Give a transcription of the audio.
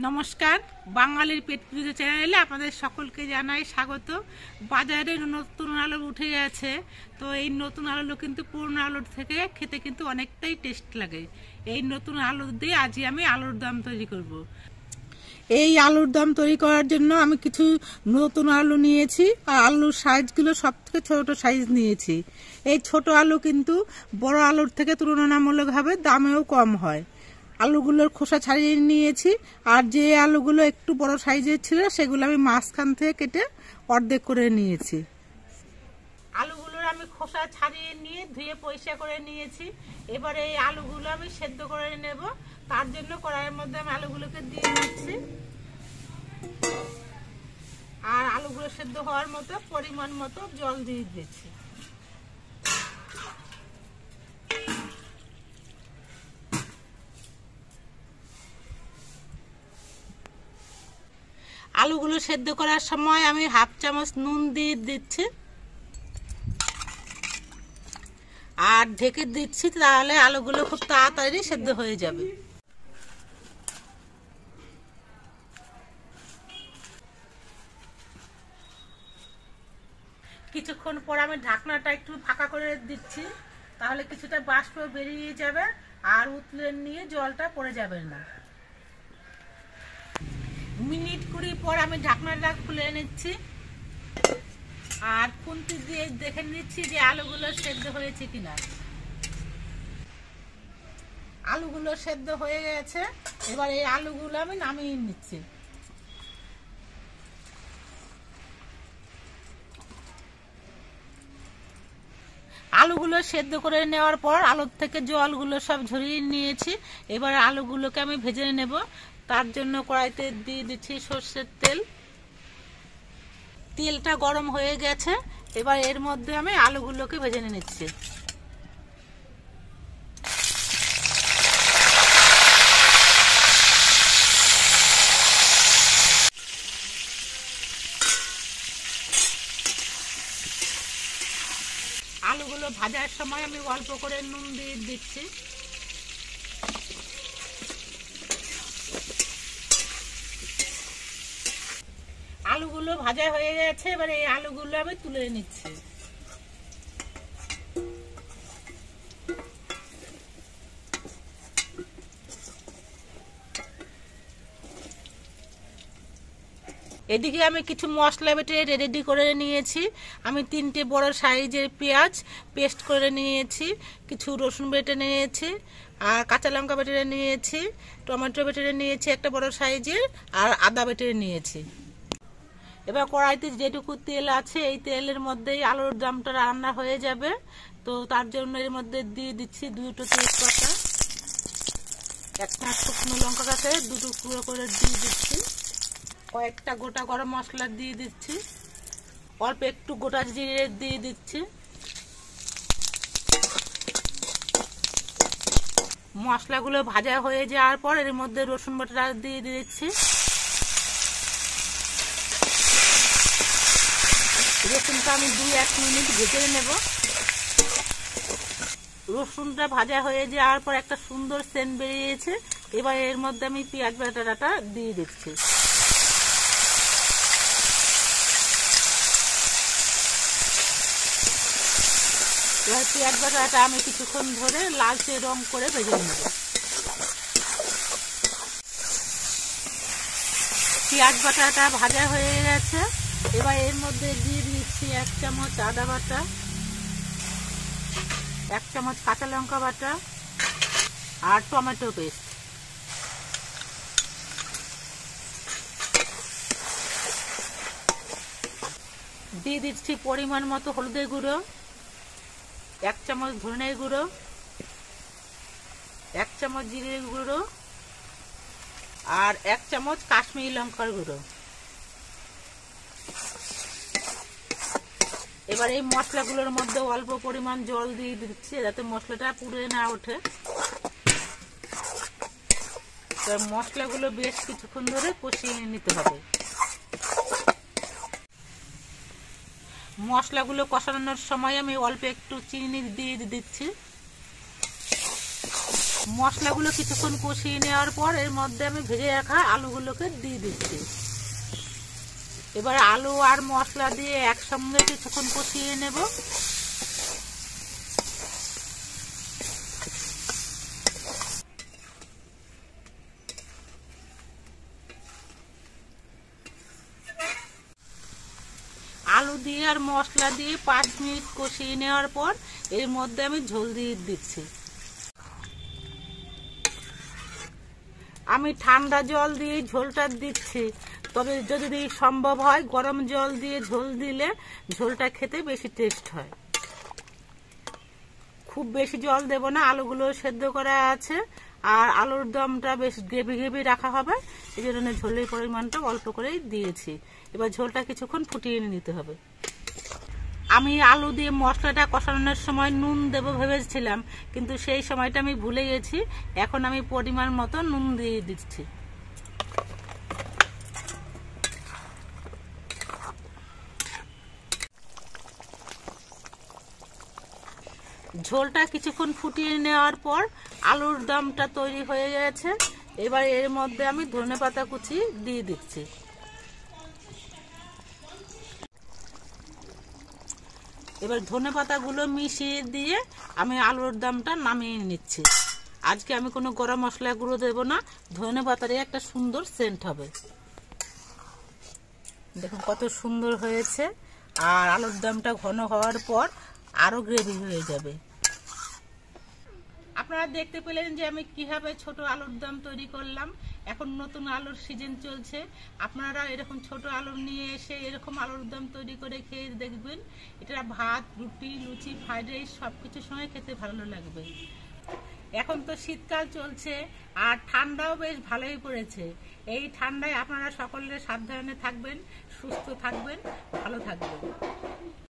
নমস্কার, বাঙালির পেট পুজো চ্যানেলে আপনাদের সকলকে জানাই স্বাগত। বাজারে নতুন আলু উঠে গেছে, তো এই নতুন আলু কিন্তু পুরনো আলুর থেকে খেতে কিন্তু অনেকটাই টেস্ট লাগে। এই নতুন আলু দিয়ে আজকে আমি আলুর দম তৈরি করব। এই আলুর দম তৈরি করার জন্য আমি কিছু নতুন আলু নিয়েছি, আর আলুর সাইজগুলো সব থেকে ছোটো সাইজ নিয়েছি। এই ছোট আলু কিন্তু বড় আলুর থেকে তুলনামূলকভাবে দামেও কম হয়। আলুগুলোর খোসা ছাড়িয়ে নিয়েছি, আর যে আলুগুলো একটু বড় সাইজের ছিল সেগুলো আমি মাঝখান থেকে কেটে অর্ধেক করে নিয়েছি। আলুগুলোর আমি খোসা ছাড়িয়ে নিয়ে ধুয়ে পরিষ্কার করে নিয়েছি। এবার এই আলুগুলো আমি সেদ্ধ করে নেব। তার জন্য কড়াইয়ের মধ্যে আমি আলুগুলোকে দিয়ে দিচ্ছি, আর আলুগুলো সেদ্ধ হওয়ার মতো পরিমাণ মতো জল দিয়ে দিচ্ছি। আলুগুলো সেদ্ধ করার সময় আমি হাফ চামচ নুন দিয়ে দিচ্ছি আর ঢেকে দিচ্ছি, তাহলে আলুগুলো খুব তাড়াতাড়ি সেদ্ধ হয়ে যাবে। কিছুক্ষণ পর আমি ঢাকনাটা একটু ফাঁকা করে দিচ্ছি, তাহলে কিছুটা বাষ্প বেরিয়ে যাবে আর উতলে নিয়ে জলটা পড়ে যাবে না। মিনিট 20 পর আমি ঢাকনাটা খুলে নিচ্ছি আর খুন্তি দিয়ে দেখে নিচ্ছি যে আলুগুলো সেদ্ধ হয়েছে কিনা। আলুগুলো সেদ্ধ হয়ে গেছে, এবার এই আলুগুলো আমি নামিয়ে নিচ্ছি। আলুগুলো সেদ্ধ করে নেওয়ার পর আলুর থেকে জলগুলো সব ঝরিয়ে নিয়েছি। এবার আলুগুলোকে আমি ভেজে নেব। তার জন্য কড়াইতে দিয়ে দিচ্ছি সরষের তেল। তেলটা গরম হয়ে গেছে, এবার এর মধ্যে আমি আলুগুলোকে ভেজে নিচ্ছি। আলুগুলো ভাজার সময় আমি অল্প করে নুন দিয়ে দিচ্ছি। আলুগুলো ভাজা হয়ে গেছে, এবার এই আলুগুলো আমি তুলে নিচ্ছি। এদিকে আমি কিছু মশলা বেটে রেডি করে নিয়েছি। আমি 3টে বড় সাইজের পেঁয়াজ পেস্ট করে নিয়েছি, কিছু রসুন বেটে নিয়েছি, আর কাঁচা লঙ্কা বেটে নিয়েছি, টমেটো বেটে নিয়েছি একটা বড় সাইজের, আর আদা বেটে নিয়েছি। এবার কড়াইতে যেটুকু তেল আছে এই তেলের মধ্যেই আলুর দমটা রান্না হয়ে যাবে। তো তার জন্য এর মধ্যে দিয়ে দিচ্ছি 2টো তেজপাতা, একটা শুকনো লঙ্কা কাটে 2 টুকরো করে দিয়ে দিচ্ছি, কয়েকটা গোটা গরম মশলা দিয়ে দিচ্ছি, অল্প একটু গোটা জিরে দিয়ে দিচ্ছি। মশলাগুলো ভাজা হয়ে যাওয়ার পর এর মধ্যে রসুন বাটা দিয়ে দিচ্ছি। রসুনটা আমি 2-1 মিনিট ভেজে নেব। রসুনটা ভাজা হয়ে যাওয়ার পর একটা সুন্দর সেন্ট বেরিয়েছে। এবার এর মধ্যে আমি পেঁয়াজ বাটাটা দিয়ে দিচ্ছি। এবার পেঁয়াজ বাটাটা আমি কিছুক্ষণ ধরে লালচে রং করে ভেজে নেব। পেঁয়াজ বাটাটা ভাজা হয়ে গেছে, এবার এর মধ্যে দিয়ে দিচ্ছি 1 চামচ আদা বাটা, 1 চামচ কাঁচা লঙ্কা বাটা, আর টমেটো পেস্ট। দিয়ে দিচ্ছি পরিমাণ মতো হলুদের গুঁড়ো, 1 চামচ ধনের গুঁড়ো, 1 চামচ জিরের গুঁড়ো, আর 1 চামচ কাশ্মীরি লঙ্কার গুঁড়ো। এবার এই মশলাগুলোর মধ্যে অল্প পরিমাণ জল দিয়ে দিচ্ছি যাতে মশলাটা পুড়ে না ওঠে। মশলাগুলো বেশ কিছুক্ষণ ধরে কষিয়ে নিতে হবে। মশলাগুলো কষানোর সময় আমি অল্প একটু চিনি দিয়ে দিচ্ছি। মশলাগুলো কিছুক্ষণ কষিয়ে নেওয়ার পর এর মধ্যে আমি ভেজে রাখা আলুগুলোকে দিয়ে দিচ্ছি। এবার আলু আর মশলা দিয়ে একসঙ্গে কিছুক্ষণ কষিয়ে নেব। আলু দিয়ে আর মশলা দিয়ে 5 মিনিট কষিয়ে নেওয়ার পর এর মধ্যে আমি ঝোল দিয়ে দিচ্ছি। আমি ঠান্ডা জল দিয়ে ঝোলটা দিচ্ছি, তবে যদি সম্ভব হয় গরম জল দিয়ে ঝোল দিলে ঝোলটা খেতে বেশি টেস্ট হয়। খুব বেশি জল দেব না, আলুগুলো সেদ্ধ করা আছে আর আলুর দমটা বেশ গ্রেভি গ্রেভি রাখা হবে, এই জন্য ঝোলের পরিমাণটা অল্প করেই দিয়েছি। এবার ঝোলটা কিছুক্ষণ ফুটিয়ে নিতে হবে। আমি আলু দিয়ে মশলাটা কষানোর সময় নুন দেব ভেবেছিলাম, কিন্তু সেই সময়টা আমি ভুলে গেছি। এখন আমি পরিমাণ মতো নুন দিয়ে দিচ্ছি। ঝোলটা কিছুক্ষণ ফুটিয়ে নেওয়ার পর আলুর দমটা তৈরি হয়ে গেছে। এবার এর মধ্যে আমি ধনেপাতা কুচি দিয়ে দিচ্ছি। এবার ধনেপাতাগুলো মিশিয়ে দিয়ে আমি আলুর দমটা নামিয়ে নিচ্ছি। আজকে আমি কোনো গরম মশলা গুঁড়ো দেবো না, ধনেপাতারই একটা সুন্দর সেন্ট হবে। দেখুন কত সুন্দর হয়েছে, আর আলুর দমটা ঘন হওয়ার পর আরো গ্রেভি হয়ে যাবে। আপনারা দেখতে পেলেন যে আমি কিভাবে ছোট আলুর দম তৈরি করলাম। এখন নতুন আলুর সিজন চলছে, আপনারা এরকম ছোট আলু নিয়ে এসে এরকম আলুর দম তৈরি করে খেয়ে দেখবেন। এটা ভাত, রুটি, লুচি, ফ্রাইড রাইস সব কিছুর সঙ্গে খেতে ভালো লাগবে। এখন তো শীতকাল চলছে আর ঠান্ডাও বেশ ভালোই পড়েছে। এই ঠান্ডায় আপনারা সকলে সাবধানে থাকবেন, সুস্থ থাকবেন, ভালো থাকবেন।